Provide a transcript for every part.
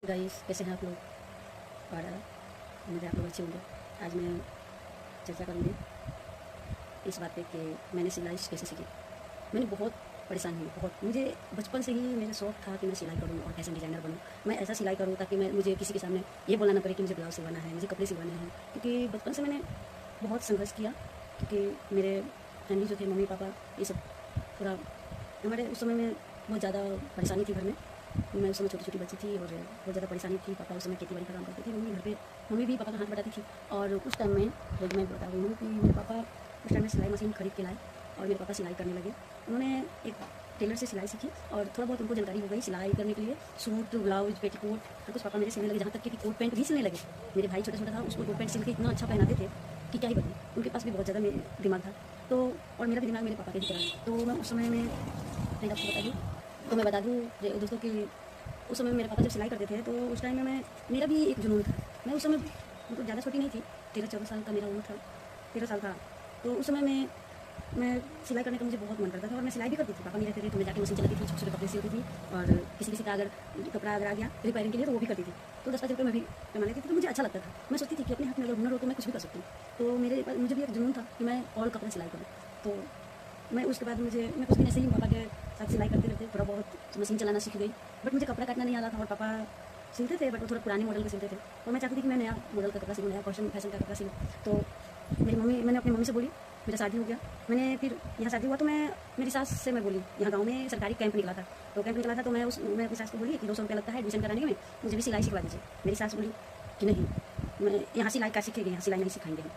Guys, कैसे हैं आप लोग? और उम्मीद है आप लोग अच्छे होंगे। आज मैं चर्चा करूँगी इस बात पे कि मैंने सिलाई कैसे सीखी। मैंने बहुत परेशान हुई, बहुत। मुझे बचपन से ही मेरा शौक़ था कि मैं सिलाई करूँ और फैशन डिज़ाइनर बनूँ। मैं ऐसा सिलाई करूँ ताकि मुझे किसी के सामने ये बोलना ना पड़े कि मुझे ब्लाउज़ सिलवाना है, मुझे कपड़े सिलवाने हैं। क्योंकि बचपन से मैंने बहुत संघर्ष किया, क्योंकि मेरे फैमिली जो थे, मम्मी पापा, ये सब थोड़ा हमारे उस समय में बहुत ज़्यादा परेशानी थी घर में। मैं उस समय छोटी-छोटी बच्ची थी और बहुत ज़्यादा परेशानी थी। पापा उस समय खेती-बाड़ी का काम करते थे, मम्मी घर पे, मम्मी भी पापा का हाथ बटाती थी। और उस टाइम में जब मैं बता रही हूँ कि मेरे पापा उस टाइम में सिलाई मशीन खरीद के लाए और मेरे पापा सिलाई करने लगे। उन्होंने एक टेलर से सिलाई सीखी और थोड़ा बहुत उनको जानकारी हो गई सिलाई करने के लिए। सूट, ब्लाउज़, पेटीकोट हर कुछ पापा मेरे सिलने लगे, जहाँ तक कि कोट पैंट भी सिलने लगे। मेरे भाई छोटा-छोटा था, उसको कोट पैंट सिल के इतना अच्छा पहनाते थे कि क्या ही बताऊँ। उनके पास भी बहुत ज़्यादा दिमाग था, तो और मेरा भी दिमाग मेरे पापा के ही तरह। तो मैं उस समय में आपको बता दूँ दोस्तों कि उस समय मेरे पापा जब सिलाई करते थे तो उस टाइम में मेरा भी एक जुनून था। मैं उस समय मतलब ज़्यादा छोटी नहीं थी, 13-14 साल का मेरा उम्र था, 13 साल था। तो उस समय मैं सिलाई करने का मुझे बहुत मन करता था और मैं सिलाई भी करती थी। पापा नहीं रहते थे तो मैं जाके मशीन चलाती थी, छोटे-छोटे कपड़े सिलती थी और किसी का अगर कपड़ा आ गया रिपेयरिंग के लिए तो वो भी करती थी। तो 10-5 रुपये मैं भी कमा लेती थी, तो मुझे अच्छा लगता था। मैं सोचती थी कि अपने हाथ में अगर हुनर हो तो मैं कुछ भी कर सकती हूँ। तो मुझे भी एक जुनून था कि मैं और कपड़े सिलाई करूँ। तो मैं उसके बाद मैं कुछ दिन ऐसे ही पापा के साथ सिलाई करते-करते थोड़ा बहुत मशीन चलाना सीख गई। बट मुझे कपड़ा काटना नहीं आता था और पापा सिलते थे, बट वो थोड़ा पुराने मॉडल के सिलते थे। तो मैं चाहती थी कि मैं नया मॉडल का कपड़ा सिलूँ, नया फैशन का कपड़ा सिलूँ। तो मैंने अपनी मम्मी से बोली, मेरा शादी हो गया। फिर यहाँ शादी हुआ तो मेरी सास से मैं बोली, यहाँ गाँव में सरकारी कैंप निकला था। तो कैंप निकला था तो मैं अपनी सास को बोली कि 200 रुपया लगता है एडमिशन कराने में, मुझे भी सिलाई सिखवा दीजिए। मेरी सास बोली कि नहीं, मैं यहाँ सिलाई क्या सीखेगी, यहाँ सिलाई नहीं सिखाएँगे हम।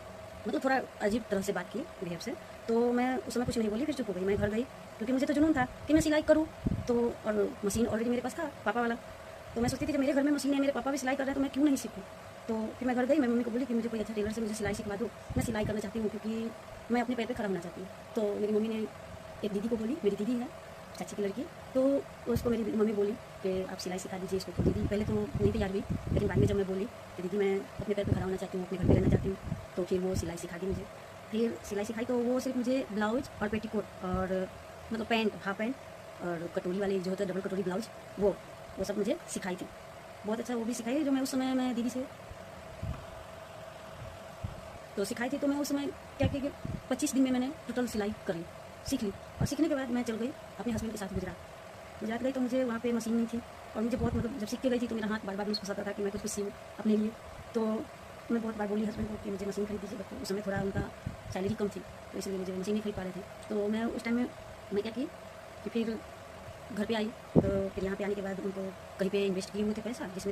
मतलब थोड़ा अजीब तरह से बात की बिहेव से। तो मैं उस समय कुछ नहीं बोली, फिर चुप हो गई। मैं घर गई क्योंकि मुझे तो जुनून था कि मैं सिलाई करूँ। तो और मशीन ऑलरेडी मेरे पास था पापा वाला। तो मैं सोचती थी जब मेरे घर में मशीन है, मेरे पापा भी सिलाई कर रहे हैं, तो मैं क्यों नहीं सीखूँ। तो फिर मैं घर गई, मैं मम्मी को बोली कि मुझे कोई अच्छा टेलर से मुझे सिलाई सिखवा दो, मैं सिलाई करना चाहती हूँ क्योंकि मैं अपने पैर पे खड़ा होना चाहती हूँ। तो मेरी मम्मी ने एक दीदी को बोली, मेरी दीदी है चाची की लड़की, तो उसको मेरी मम्मी बोली कि आप सिलाई सिखा दीजिए इसको। तो दीदी पहले तो नहीं तैयार हुई, लेकिन बाद में जब मैं बोली कि दीदी मैं अपने पैर पे खड़ा होना चाहती हूँ, अपने घर पे रहना चाहती हूँ, तो फिर वो सिलाई सिखा दी मुझे। फिर सिलाई सिखाई तो वो सिर्फ मुझे ब्लाउज़ और पेटीकोट और मतलब पैंट, हाफ पैंट और कटोरी वाली जो होता है डबल कटोरी ब्लाउज़, वो सब मुझे सिखाई थी। बहुत अच्छा वो भी सिखाई जो मैं उस समय मैं दीदी से तो सिखाई थी। तो मैं उस समय क्या किया कि 25 दिन में मैंने टोटल सिलाई करी, सीख ली। और सीखने के बाद मैं चल गई अपने हस्बैंड के साथ गुजरात गई। तो मुझे वहाँ पे मशीन नहीं थी और मुझे बहुत मतलब जब सीख के गई थी तो मेरा हाथ बार-बार मुझे फँसाता था कि मैं कुछ सीऊँ अपने लिए। तो मैं बहुत बार बोली हस्बैंड को कि मुझे मशीन खरीद दीजिए, बट उस समय थोड़ा उनका सैलरी कम थी, तो इसलिए मुझे मशीन नहीं खरीद पा रहे थे। तो मैं उस टाइम में मैं क्या की कि फिर घर पे आई, तो फिर यहाँ पे आने के बाद उनको कहीं पे इन्वेस्ट किए हुए थे पैसा, जिसमें